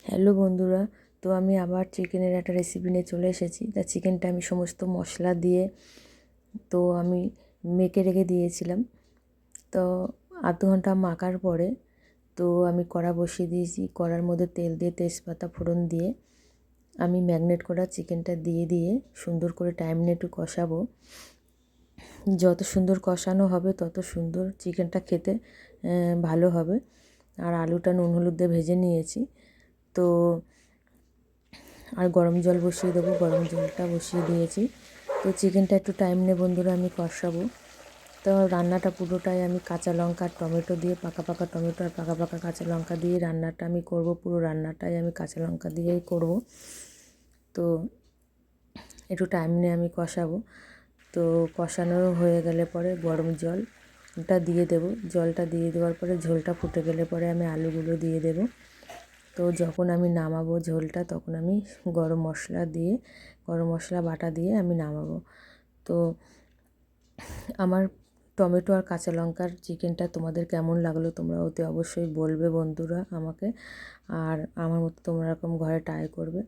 Hello বন্ধুরা, তো আমি আবার চিকেনের একটা রেসিপি নিয়ে চলে এসেছি। তা চিকেনটা আমি সমস্ত মশলা দিয়ে তো আমি মেখে রেখে দিয়েছিলাম। তো আধ ঘন্টা মাখার পরে তো আমি কড়া বসিয়ে দিয়েছি। কড়ার মধ্যে তেল দিয়ে তেজপাতা ফোড়ন দিয়ে আমি ম্যারিনেট করা চিকেনটা দিয়ে সুন্দর করে টাইম নিয়ে একটু কষাবো। যত সুন্দর কষানো হবে তত সুন্দর চিকেনটা খেতে ভালো হবে। আর আলুটা নুন হলুদ দিয়ে ভেজে নিয়েছি। তো আর গরম জল বসিয়ে দেবো, গরম জলটা বসিয়ে দিয়েছি। তো চিকেনটা একটু টাইম নিয়ে বন্ধুরা আমি কষাবো। তো রান্নাটা পুরোটাই আমি কাঁচা লঙ্কা আর টমেটো দিয়ে পাকা পাকা টমেটো আর পাকা পাকা কাঁচা লঙ্কা দিয়ে রান্নাটা আমি করব। পুরো রান্নাটাই আমি কাঁচা লঙ্কা দিয়েই করব। তো একটু টাইম নিয়ে আমি কষাবো। তো কষানো হয়ে গেলে পরে গরম জলটা দিয়ে দেবো। জলটা দিয়ে দেওয়ার পরে ঝোলটা ফুটে গেলে পরে আমি আলুগুলো দিয়ে দেবো। তো যখন আমি নামাবো ঝোলটা তখন আমি গরম মশলা বাটা দিয়ে আমি নামাবো। তো আমার টমেটো আর কাঁচা লঙ্কার চিকেনটা তোমাদের কেমন লাগলো তোমরা অতি অবশ্যই বলবে বন্ধুরা আমাকে। আর আমার মতো তোমরা এরকম ঘরে ট্রাই করবে।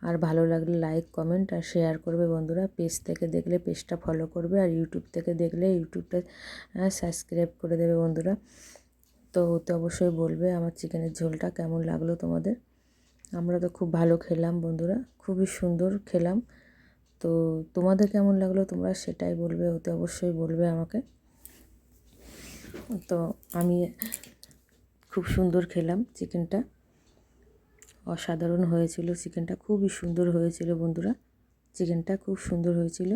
আর ভালো লাগলে লাইক কমেন্ট আর শেয়ার করবে বন্ধুরা। পেজ থেকে দেখলে পেজটা ফলো করবে, আর ইউটিউব থেকে দেখলে ইউটিউবটা সাবস্ক্রাইব করে দেবে বন্ধুরা। তো অতি অবশ্যই বলবে আমার চিকেনের ঝোলটা কেমন লাগলো তোমাদের। আমরা তো খুব ভালো খেলাম বন্ধুরা, খুবই সুন্দর খেলাম। তো তোমাদের কেমন লাগলো তোমরা সেটাই বলবে, অতি অবশ্যই বলবে আমাকে। তো আমি খুব সুন্দর খেলাম চিকেনটা, অসাধারণ হয়েছিল চিকেনটা, খুবই সুন্দর হয়েছিল বন্ধুরা, চিকেনটা খুব সুন্দর হয়েছিল।